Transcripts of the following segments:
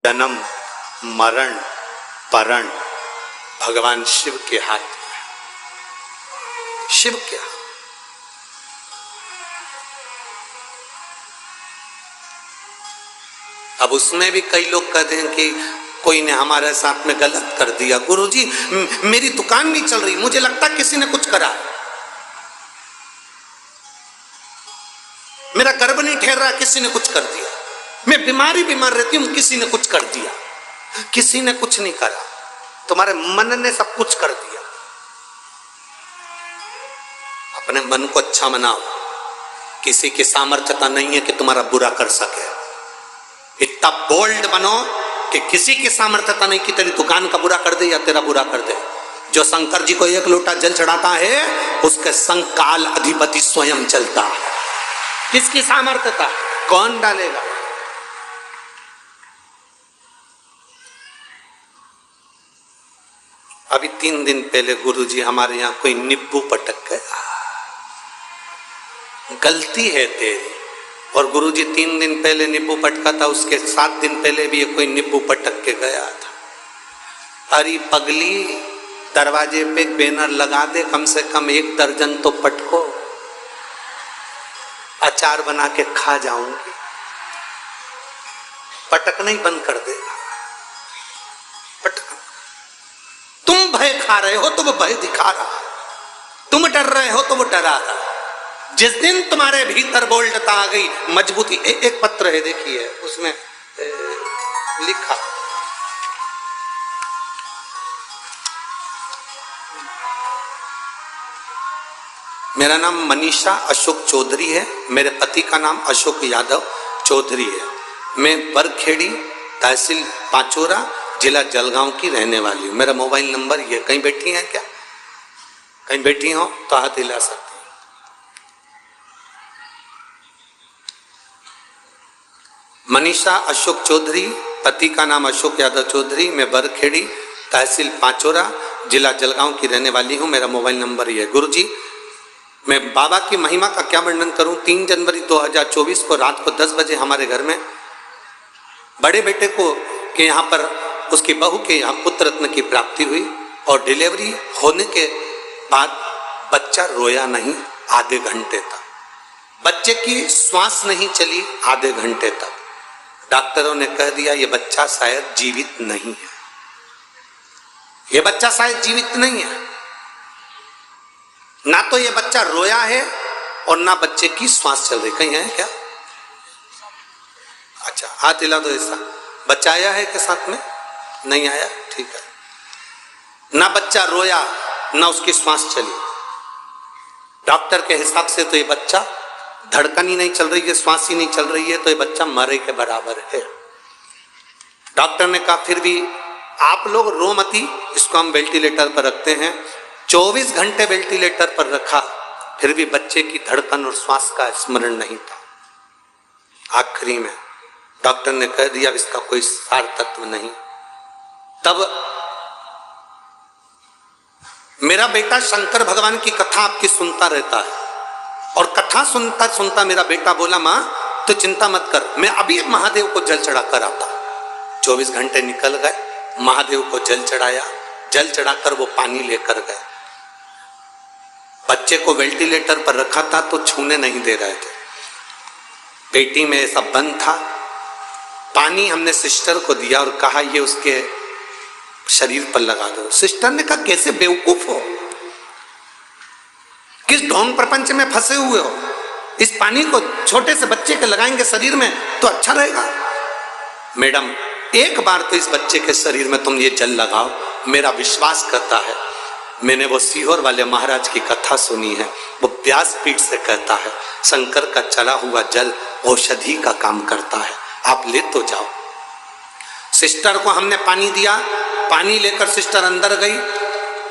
जन्म मरण परण भगवान शिव के हाथ में। शिव क्या, अब उसमें भी कई लोग कहते हैं कि कोई ने हमारे साथ में गलत कर दिया। गुरुजी मेरी दुकान नहीं चल रही, मुझे लगता किसी ने कुछ करा, मेरा गर्भ नहीं ठहर रहा, किसी ने कुछ कर दिया, मैं बीमार रहती हूं, किसी ने कुछ कर दिया। किसी ने कुछ नहीं करा, तुम्हारे मन ने सब कुछ कर दिया। अपने मन को अच्छा बनाओ, किसी की सामर्थ्यता नहीं है कि तुम्हारा बुरा कर सके। इतना बोल्ड बनो कि किसी की सामर्थ्यता नहीं कि तेरी दुकान का बुरा कर दे या तेरा बुरा कर दे। जो शंकर जी को एक लोटा जल चढ़ाता है उसके संग काल अधिपति स्वयं चलता है। किसकी सामर्थ्यता, कौन डालेगा? अभी 3 दिन पहले गुरुजी हमारे यहाँ कोई नींबू पटक गया, गलती है तेरी। और गुरुजी 3 दिन पहले नींबू पटका था, उसके 7 दिन पहले भी कोई नींबू पटक के गया था। अरे पगली, दरवाजे पे बैनर लगा दे, कम से कम 1 दर्जन तो पटको, अचार बना के खा जाऊंगी। पटकना ही बंद कर देगा। तुम भय खा रहे हो तो वो भय दिखा रहा, तुम डर रहे हो तो वो डरा रहा। जिस दिन तुम्हारे भीतर बोल्डता आ गई, मजबूती, एक पत्र है देखिए, उसमें लिखा, मेरा नाम मनीषा अशोक चौधरी है, मेरे पति का नाम अशोक यादव चौधरी है। मैं बरखेड़ी, तहसील पाचोरा, जिला जलगांव की रहने वाली हूँ। मेरा मोबाइल नंबर ये, कहीं बैठी हैं क्या? कहीं बैठी हो तो हाथ हिला सकती हैं। मनीषा अशोक चौधरी, पति का नाम अशोक यादव चौधरी, मैं बरखेड़ी, तहसील पाचोरा, जिला जलगांव की रहने वाली हूँ। मेरा मोबाइल नंबर ये है। गुरुजी मैं बाबा की महिमा का क्या वर्णन करूं। 3 जनवरी 2024 को रात को 10 बजे हमारे घर में बड़े बेटे को के यहाँ पर उसकी बहू के यहाँ पुत्र रत्न की प्राप्ति हुई और डिलीवरी होने के बाद बच्चा रोया नहीं आधे घंटे तक, बच्चे की श्वास नहीं चली आधे घंटे तक। डॉक्टरों ने कह दिया ये बच्चा शायद जीवित नहीं है, ये बच्चा शायद जीवित नहीं है। ना तो ये बच्चा रोया है और ना बच्चे की श्वास चल रही। कहीं है क्या? अच्छा हाथ हिला दो। ऐसा बच्चा आया है के साथ में? नहीं आया, ठीक है। ना बच्चा रोया ना उसकी श्वास चली। डॉक्टर के हिसाब से तो ये बच्चा, धड़कन ही नहीं चल रही है, श्वास ही नहीं चल रही है, तो ये बच्चा मरे के बराबर है। डॉक्टर ने कहा फिर भी आप लोग रो मती, इसको हम वेंटिलेटर पर रखते हैं। 24 घंटे वेंटिलेटर पर रखा, फिर भी बच्चे की धड़कन और श्वास का स्मरण नहीं था। आखिरी में डॉक्टर ने कह दिया इसका कोई सार तत्व नहीं। तब मेरा बेटा शंकर भगवान की कथा आपकी सुनता रहता है और कथा सुनता सुनता मेरा बेटा बोला मां तो चिंता मत कर, मैं अभी महादेव को जल चढ़ा कर आता। 24 घंटे निकल गए, महादेव को जल चढ़ाया, जल चढ़ाकर वो पानी लेकर गए। बच्चे को वेंटिलेटर पर रखा था तो छूने नहीं दे रहे थे, पेटी में सब बंद था। पानी हमने सिस्टर को दिया और कहा ये उसके शरीर पर लगा दो। सिस्टर ने कहा कैसे बेवकूफ हो, किस ढोंग प्रपंच में फंसे हुए हो, इस पानी को छोटे से बच्चे के लगाएंगे शरीर में तो अच्छा रहेगा। मैडम एक बार तो इस बच्चे के शरीर में तुम ये जल लगाओ, मेरा विश्वास करता है। मैंने वो सीहोर वाले महाराज की कथा सुनी है, वो व्यासपीठ से कहता है शंकर का चला हुआ जल औषधि का काम करता है, आप ले तो जाओ। सिस्टर को हमने पानी दिया, पानी लेकर सिस्टर अंदर गई,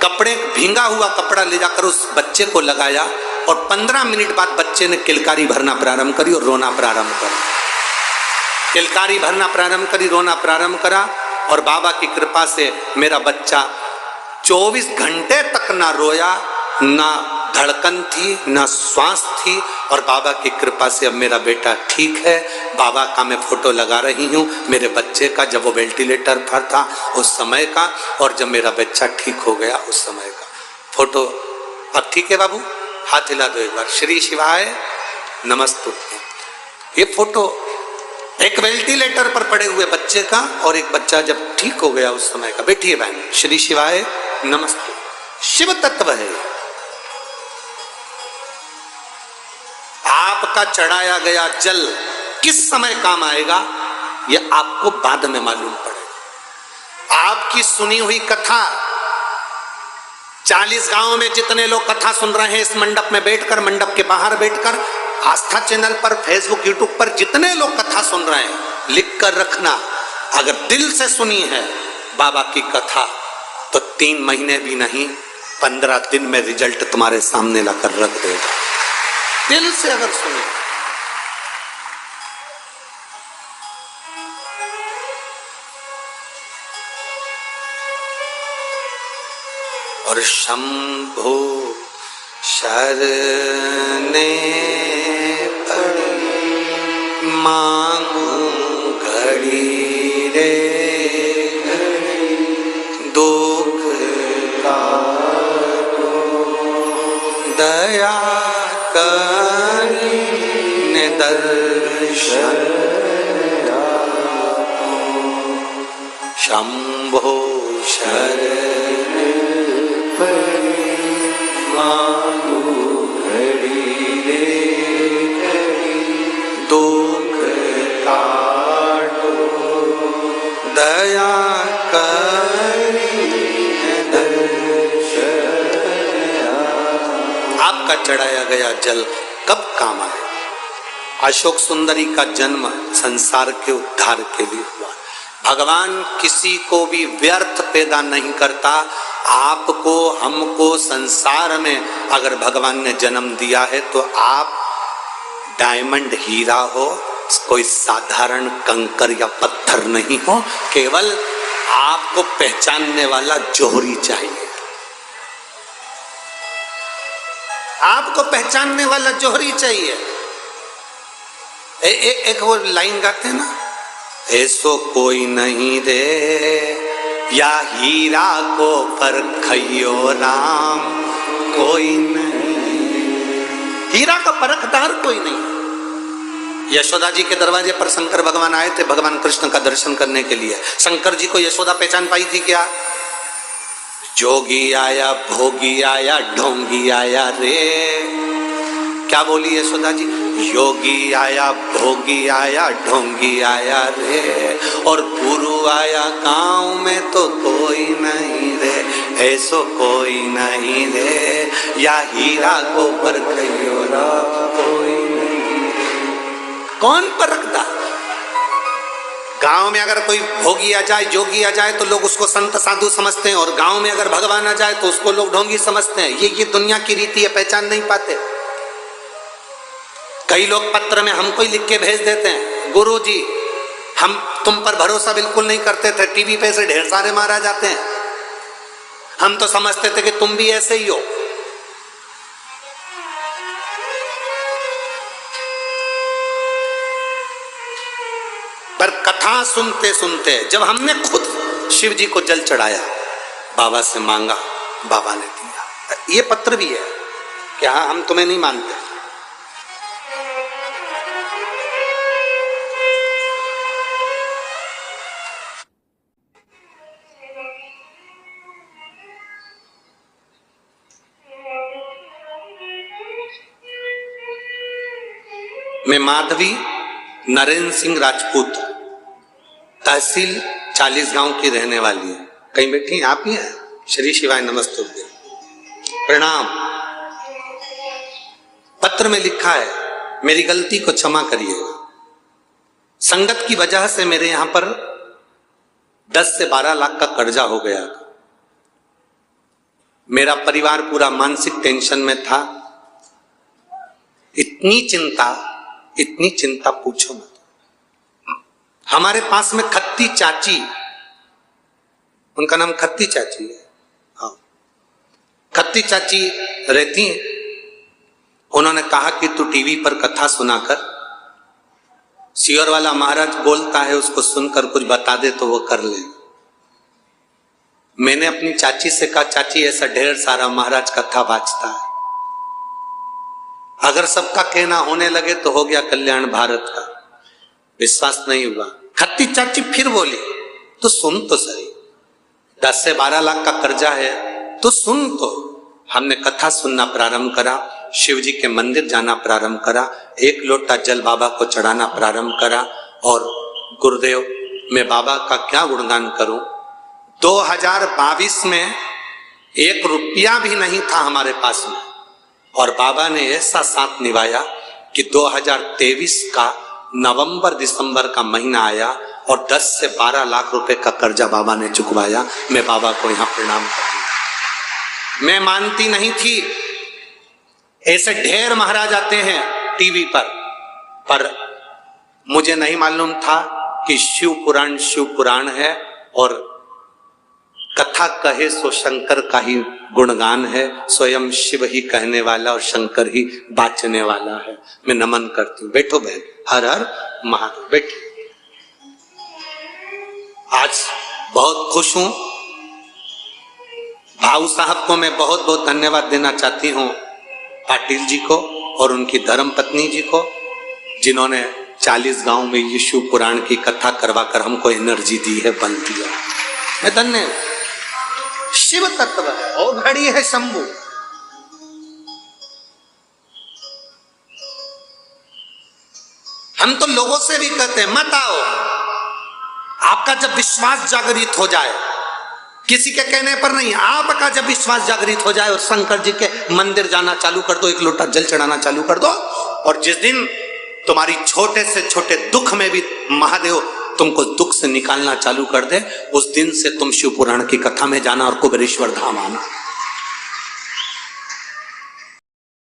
कपड़े भींगा हुआ कपड़ा ले जाकर उस बच्चे को लगाया और 15 मिनट बाद बच्चे ने किलकारी भरना प्रारंभ करी और रोना प्रारंभ करा। किलकारी भरना प्रारंभ करी, रोना प्रारंभ करा और बाबा की कृपा से मेरा बच्चा 24 घंटे तक ना रोया ना धड़कन थी, ना श्वास थी, और बाबा की कृपा से अब मेरा बेटा ठीक है। बाबा का मैं फोटो लगा रही हूँ, मेरे बच्चे का, जब वो वेंटिलेटर पर था उस समय का, और जब मेरा बच्चा ठीक हो गया उस समय का फोटो। अब ठीक है बाबू, हाथ हिला दो एक बार, श्री शिवाय नमस्तुभ्यं। ये फोटो एक वेंटिलेटर पर पड़े हुए बच्चे का, और एक बच्चा जब ठीक हो गया उस समय का। बैठिए बहन, श्री शिवाय नमस्ते। शिव तत्व है। आपका चढ़ाया गया जल किस समय काम आएगा यह आपको बाद में मालूम पड़ेगा। आपकी सुनी हुई कथा, 40 गांवों में जितने लोग कथा सुन रहे हैं इस मंडप में बैठकर, मंडप के बाहर बैठकर, आस्था चैनल पर, फेसबुक, यूट्यूब पर जितने लोग कथा सुन रहे हैं, लिख कर रखना, अगर दिल से सुनी है बाबा की कथा तो 3 महीने भी नहीं, 15 दिन में रिजल्ट तुम्हारे सामने लाकर रख देगा। दिल से अगर सुनी। और शंभो शरणे पड़ी मांगू घड़ी रे दुख का दया करने दर्शन शंभो शरण मांगू घड़ी रे दुख काटो दया आपका चढ़ाया गया जल कब काम आए। अशोक सुंदरी का जन्म संसार के उद्धार के लिए हुआ। भगवान किसी को भी व्यर्थ पैदा नहीं करता। आपको, हमको संसार में अगर भगवान ने जन्म दिया है तो आप डायमंड, हीरा हो, कोई साधारण कंकर या पत्थर नहीं हो। केवल आपको पहचानने वाला जोहरी चाहिए। आपको पहचानने वाला जोहरी चाहिए। एक वो लाइन गाते हैं ना, ऐसो कोई नहीं रे या हीरा को परखियो राम, कोई नहीं, हीरा का परखदार कोई नहीं। यशोदा जी के दरवाजे पर शंकर भगवान आए थे भगवान कृष्ण का दर्शन करने के लिए। शंकर जी को यशोदा पहचान पाई थी क्या? जोगी आया, भोगी आया, ढोंगी आया रे। क्या बोली यशोदा जी? योगी आया, भोगी आया, ढोंगी आया रे, और गुरु आया गांव में तो कोई नहीं रे, ऐसो कोई नहीं रे या हीरा को परखियो राम, कोई नहीं। कौन परखदा? गांव में अगर कोई भोगी आ जाए, जोगी आ जाए तो लोग उसको संत साधु समझते हैं, और गांव में अगर भगवान आ जाए तो उसको लोग ढोंगी समझते हैं। ये दुनिया की रीति है, पहचान नहीं पाते। कई लोग पत्र में हमको ही लिख के भेज देते हैं, गुरु जी हम तुम पर भरोसा बिल्कुल नहीं करते थे, टीवी पे से ढेर सारे मारा जाते हैं, हम तो समझते थे कि तुम भी ऐसे ही हो। पर कथा सुनते सुनते जब हमने खुद शिव जी को जल चढ़ाया, बाबा से मांगा, बाबा ने दिया। ये पत्र भी है कि हाँ हम तुम्हें नहीं मानते। मैं माधवी नरेंद्र सिंह राजपूत, तहसील 40 गांव की रहने वाली है। कहीं बैठी आप ही हैं? श्री शिवाय नमस्तुभ्यं, प्रणाम। पत्र में लिखा है, मेरी गलती को क्षमा करिएगा। संगत की वजह से मेरे यहां पर 10 से 12 लाख का कर्जा हो गया। मेरा परिवार पूरा मानसिक टेंशन में था। इतनी चिंता पूछो मत। हमारे पास में खत्ती चाची, उनका नाम खत्ती चाची है, हाँ, खत्ती चाची रहती हैं। उन्होंने कहा कि तू टीवी पर कथा सुनाकर, सियोर वाला महाराज बोलता है उसको सुनकर कुछ बता दे तो वो कर ले। मैंने अपनी चाची से कहा, चाची ऐसा ढेर सारा महाराज कथा बाजता है, अगर सबका कहना होने लगे तो हो गया कल्याण भारत का। विश्वास नहीं हुआ। खत्ती चाची फिर बोली, तो सुन तो सही, 10 से 12 लाख का कर्जा है तो सुन तो। हमने कथा सुनना प्रारंभ करा, शिव जी के मंदिर जाना प्रारंभ करा, 1 लोटा जल बाबा को चढ़ाना प्रारंभ करा। और गुरुदेव, मैं बाबा का क्या गुणगान करूं। 2022 में 1 रुपया भी नहीं था हमारे पास में, और बाबा ने ऐसा साथ निभाया कि 2023 का नवंबर दिसंबर का महीना आया और 10 से 12 लाख रुपए का कर्जा बाबा ने चुकवाया। मैं बाबा को यहां प्रणाम करता। मैं मानती नहीं थी, ऐसे ढेर महाराज आते हैं टीवी पर मुझे नहीं मालूम था कि शिव पुराण है और कथा कहे सो शंकर का ही गुणगान है, स्वयं शिव ही कहने वाला और शंकर ही बाचने वाला है। मैं नमन करती हूँ। बैठो बहन, हर हर महादेव, बैठो। आज बहुत खुश हूं। भाऊ साहब को मैं बहुत बहुत धन्यवाद देना चाहती हूँ, पाटिल जी को और उनकी धर्म पत्नी जी को, जिन्होंने 40 गांव में ये शिव पुराण की कथा करवाकर हमको एनर्जी दी है, बल दिया। मैं धन्य। शिव तत्व है और घड़ी है शंभु। हम तो लोगों से भी कहते हैं मत आओ। आपका जब विश्वास जागृत हो जाए, किसी के कहने पर नहीं, आपका जब विश्वास जागृत हो जाए और शंकर जी के मंदिर जाना चालू कर दो, 1 लोटा जल चढ़ाना चालू कर दो, और जिस दिन तुम्हारी छोटे से छोटे दुख में भी महादेव तुमको दुख से निकालना चालू कर दे, उस दिन से तुम शिव पुराण की कथा में जाना और कुबेरेश्वर धाम आना।